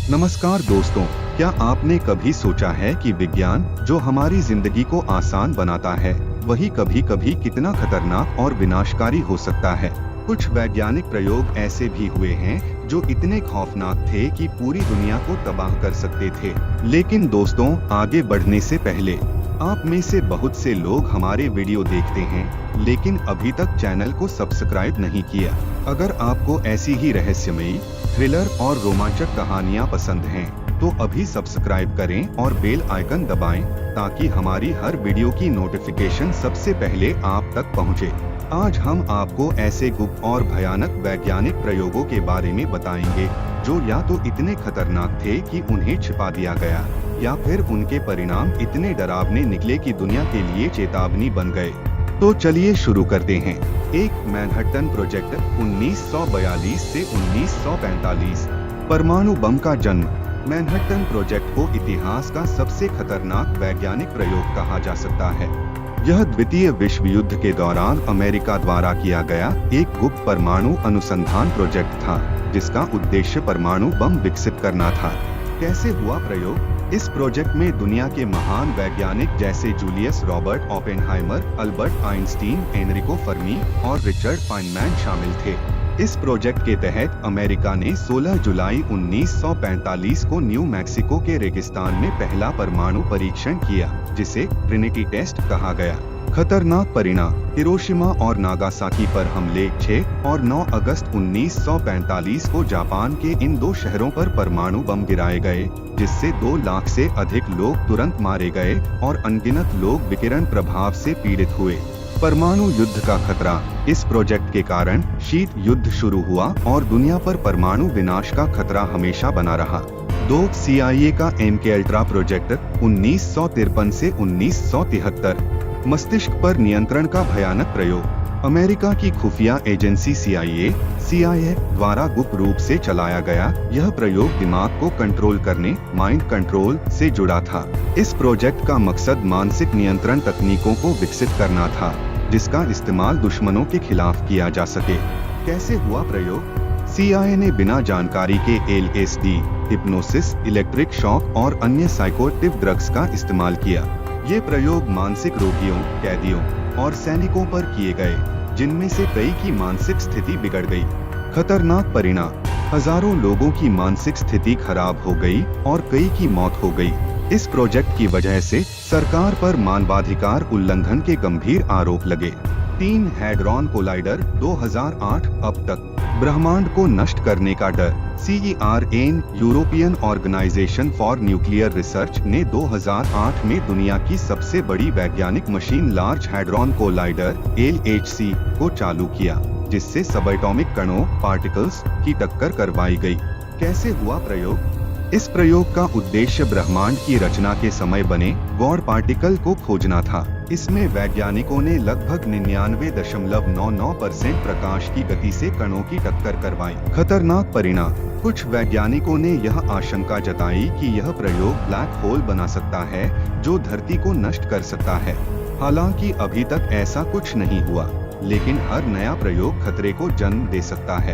नमस्कार दोस्तों, क्या आपने कभी सोचा है कि विज्ञान जो हमारी जिंदगी को आसान बनाता है, वही कभी कभी कितना खतरनाक और विनाशकारी हो सकता है। कुछ वैज्ञानिक प्रयोग ऐसे भी हुए हैं जो इतने खौफनाक थे कि पूरी दुनिया को तबाह कर सकते थे। लेकिन दोस्तों, आगे बढ़ने से पहले आप में से बहुत से लोग हमारे वीडियो देखते हैं लेकिन अभी तक चैनल को सब्सक्राइब नहीं किया। अगर आपको ऐसी ही रहस्यमयी, थ्रिलर और रोमांचक कहानियां पसंद हैं, तो अभी सब्सक्राइब करें और बेल आइकन दबाएं ताकि हमारी हर वीडियो की नोटिफिकेशन सबसे पहले आप तक पहुंचे। आज हम आपको ऐसे गुप्त और भयानक वैज्ञानिक प्रयोगों के बारे में बताएंगे जो या तो इतने खतरनाक थे कि उन्हें छिपा दिया गया, या फिर उनके परिणाम इतने डरावने निकले कि दुनिया के लिए चेतावनी बन गए। तो चलिए शुरू करते हैं। एक मैनहट्टन प्रोजेक्ट 1942 से 1945। परमाणु बम का जन्म। मैनहट्टन प्रोजेक्ट को इतिहास का सबसे खतरनाक वैज्ञानिक प्रयोग कहा जा सकता है। यह द्वितीय विश्व युद्ध के दौरान अमेरिका द्वारा किया गया एक गुप्त परमाणु अनुसंधान प्रोजेक्ट था, जिसका उद्देश्य परमाणु बम विकसित करना था। कैसे हुआ प्रयोग? इस प्रोजेक्ट में दुनिया के महान वैज्ञानिक जैसे Julius Robert Oppenheimer, Albert Einstein, Enrico Fermi और रिचर्ड फाइनमैन शामिल थे। इस प्रोजेक्ट के तहत अमेरिका ने 16 जुलाई 1945 को न्यू मैक्सिको के रेगिस्तान में पहला परमाणु परीक्षण किया, जिसे ट्रिनिटी टेस्ट कहा गया। खतरनाक परिणाम। हिरोशिमा और नागासाकी पर हमले। 6 और 9 अगस्त 1945 को जापान के इन दो शहरों पर परमाणु बम गिराए गए, जिससे 2 लाख से अधिक लोग तुरंत मारे गए और अनगिनत लोग विकिरण प्रभाव से पीड़ित हुए। परमाणु युद्ध का खतरा। इस प्रोजेक्ट के कारण शीत युद्ध शुरू हुआ और दुनिया पर परमाणु विनाश का खतरा हमेशा बना रहा। 2 CIA का MK अल्ट्रा प्रोजेक्ट 1953 से 1973। मस्तिष्क पर नियंत्रण का भयानक प्रयोग। अमेरिका की खुफिया एजेंसी CIA द्वारा गुप्त रूप से चलाया गया यह प्रयोग दिमाग को कंट्रोल करने, माइंड कंट्रोल से जुड़ा था। इस प्रोजेक्ट का मकसद मानसिक नियंत्रण तकनीकों को विकसित करना था, जिसका इस्तेमाल दुश्मनों के खिलाफ किया जा सके। कैसे हुआ प्रयोग? CIA ने बिना जानकारी के LSD, हिप्नोसिस, इलेक्ट्रिक शॉक और अन्य साइकोएक्टिव ड्रग्स का इस्तेमाल किया। ये प्रयोग मानसिक रोगियों, कैदियों और सैनिकों पर किए गए, जिनमें से कई की मानसिक स्थिति बिगड़ गई। खतरनाक परिणाम। हजारों लोगों की मानसिक स्थिति खराब हो गई और कई की मौत हो गई। इस प्रोजेक्ट की वजह से सरकार पर मानवाधिकार उल्लंघन के गंभीर आरोप लगे। 3 हैड्रॉन कोलाइडर 2008। अब तक ब्रह्मांड को नष्ट करने का डर। CERN, European Organization for nuclear research ने 2008 में दुनिया की सबसे बड़ी वैज्ञानिक machine large hadron collider LHC को चालू किया, जिससे सबएटॉमिक कणों पार्टिकल्स की टक्कर करवाई गई। कैसे हुआ प्रयोग? इस प्रयोग का उद्देश्य ब्रह्मांड की रचना के समय बने गॉड पार्टिकल को खोजना था। इसमें वैज्ञानिकों ने लगभग 99.99% प्रकाश की गति से कणों की टक्कर करवाई। खतरनाक परिणाम। कुछ वैज्ञानिकों ने यह आशंका जताई कि यह प्रयोग ब्लैक होल बना सकता है जो धरती को नष्ट कर सकता है। हालांकि अभी तक ऐसा कुछ नहीं हुआ, लेकिन हर नया प्रयोग खतरे को जन्म दे सकता है।